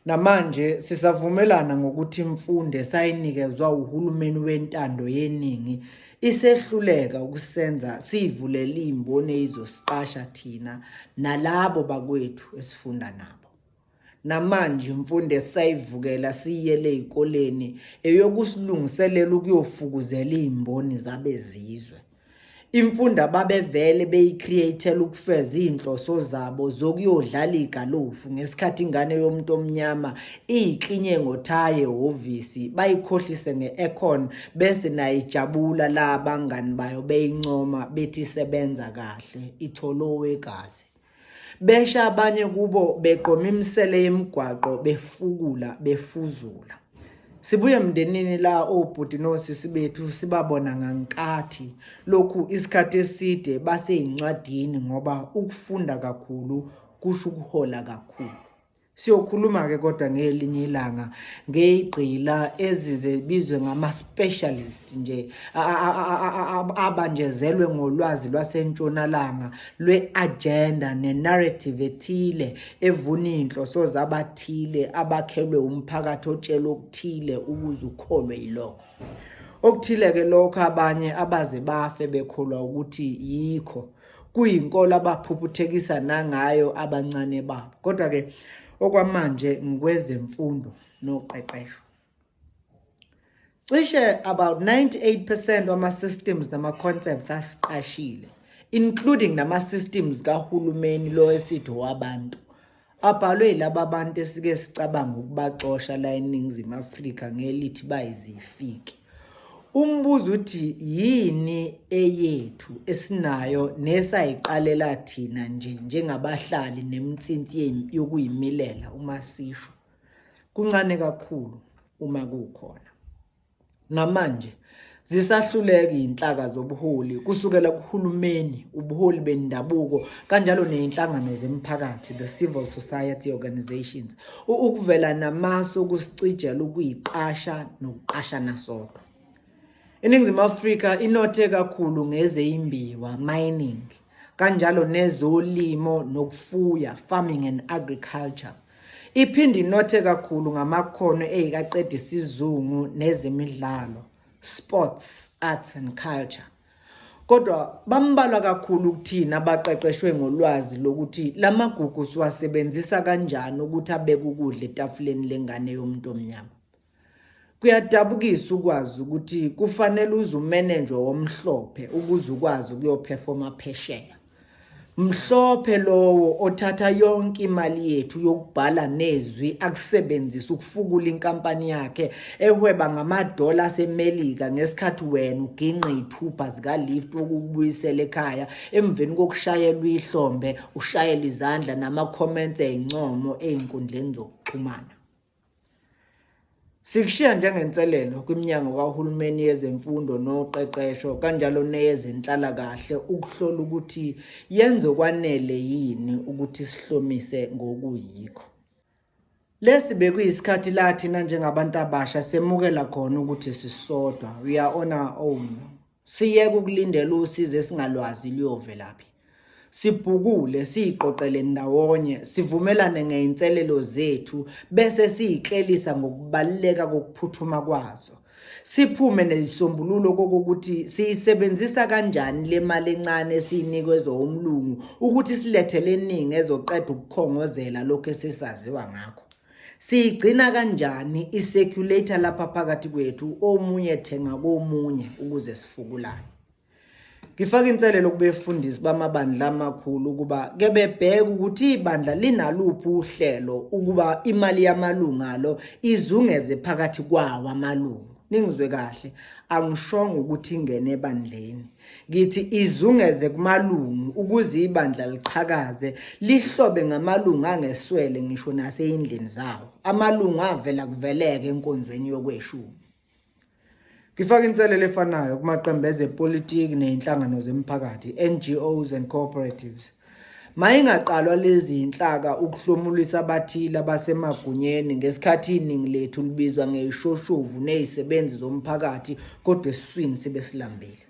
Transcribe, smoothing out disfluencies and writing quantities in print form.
Namanje sisavumelana ngokuthi imfundo sayinikezwa uhulumeni wentando yeningi isehluleka ukusenza sivulele imboni ezosiqasha thina nalabo bakwethu esifunda nabo. Namanje imfundo sayivukela siyele ezikoleni eyokusilungiselela ukuyofukuzela imboni zabezizwe. Imfundo ababevele beyicreatela ukufeza inhloso zabo zokuyodlala igalofu ngesikhathi ingane yomuntu omnyama iklinye ngothaye ehhovisi bayikhohlise ngeaircon bese nayijabula la abangani bayo beyincoma bethi sebenza kahle itholowe gazi. Besha abanye kubo beqoma imisele yemigwaqo befukula befuzula. Sibuye emndenini la obhuti nosisi bethu sibabona ngankathi lokhu isikhathi eside baseyincwadini ngoba ukufunda kakhulu kusho ukuhola kakhulu. Siyokhuluma ke kodwa ngelinye ilanga ngeyigqila ezizebizwe ngama specialist nje abanjezelwe ngolwazi lwasentshonalanga lweagenda nenarrative ethile evuna inhloso zabathile abakhelwe umphakathi otshela okuthile ukuze ukholwe yilokho. Okuthile ke lokho abanye abaze bafe bekholwa ukuthi yikho kuyinkolo abaphuphuthekisa nangayo abancane babo. Kodwa ke okwamanje ngikwezemfundo noqeqesho. Cishe about 98% wama-systems nama-concepts asiqashile, including nama-systems kahulumeni lo esithi wabantu. Abhalwe yilaba abantu esike sicabanga ukubaxosha la eNingizimu Afrika ngelithi bayizifiki. Umbuzo uthi yini eyethu esinayo nesayiqalela thina njengabahlali nemitsinsi yokuyimilela uma sisho. Kuncane kakhulu uma kukhona. Namanje zisahluleka inhlaka zobuholi kusukela kuhulumeni, ubuholi bendabuko kanjalo nezinhlangano zemphakathi, the civil society organizations, ukuvela namaso kusicijela ukuyiqasha nokuqashana sodwa. INingizimu Afrika inothe kakhulu ngezeyimbiwa, mining, kanjalo nezolimo nokufuya, farming and agriculture. Iphindi inothe kakhulu ngamakhono ezikaqeda isizungu nezemidlalo, sports, arts and culture. Kodwa bambalwa kakhulu ukuthina abaqeqeshwe ngolwazi lokuthi lamagugu siwasebenzisa kanjani ukuthi abeke ukudla etafuleni lengane yomuntu omnyama. Kuyadabukisa ukwazi ukuthi kufanele uzumanage womhlophe ukuze ukwazi ukuyoperforma phesheya. Mhlophe lowo othatha yonke imali yethu yokubhala nezwi akusebenzisa ukufukula inkampani yakhe ehweba ngamadola aseMelika ngesikhathi wena uginqa izithupha zika lift ukubuyisela ekhaya emveni kokushayelwa ihlombe ushayela izandla nama comments ezincomo ezinkundleni zokuxhumana. Sikushiya njengenselelo kwiminyaka kahulumeni yezemfundo noqeqesho kanjalo neyezenhlala kahle ukuhlola ukuthi yenzo kwanele yini ukuthi sihlomise ngokuyikho. Lesi bekuyisikhathi lathina njengabantu abasha semukela khona ukuthi sisodwa, we are on our own. Siyeke ukulindela usizo esingalwazi luyovelaphi. Sibhukule siqoqele ndawonye sivumelane ngeinselelo zethu bese siyiklelisa ngokubaleka kokuphuthuma kwazo. Siphume nezisombululo kokuthi siyisebenzisa kanjani le mali encane esinikezwe umlungu ukuthi silethele iningi ezoqeda ukukhongozela lokho esisaziwa ngakho. Siyigcina kanjani iseculator lapha phakathi kwethu omunye thenga komunye ukuze sifukulane. Ngifaka inselelo kubefundisi bamabandla amakhulu ukuba ke bebheka ukuthi ibandla linaluphi uhlelo ukuba imali yamalunga lo izungeze phakathi kwawo amalungu. Ningizwe kahle, angishongo ukuthi ingene ebandleni. Ngithi izungeze kumalungu ukuze ibandla liqhakaze lihlobe ngamalungu angeswele ngisho naseyindlini zawo. Amalungu avela kuveleke enkonzweni yokweshumi. Ngifaka inselelo efanayo kumaqembu ezepolitiki nezinhlangano zemphakathi, NGOs and cooperatives. Mayingaqalwa lezi inhlaka ukuhlomulisa abathile abasemagunyeni ngesikhathi iningi lethu libizwa ngeyishoshovu nezisebenzi zomphakathi kodwa esiswini sibe silambile.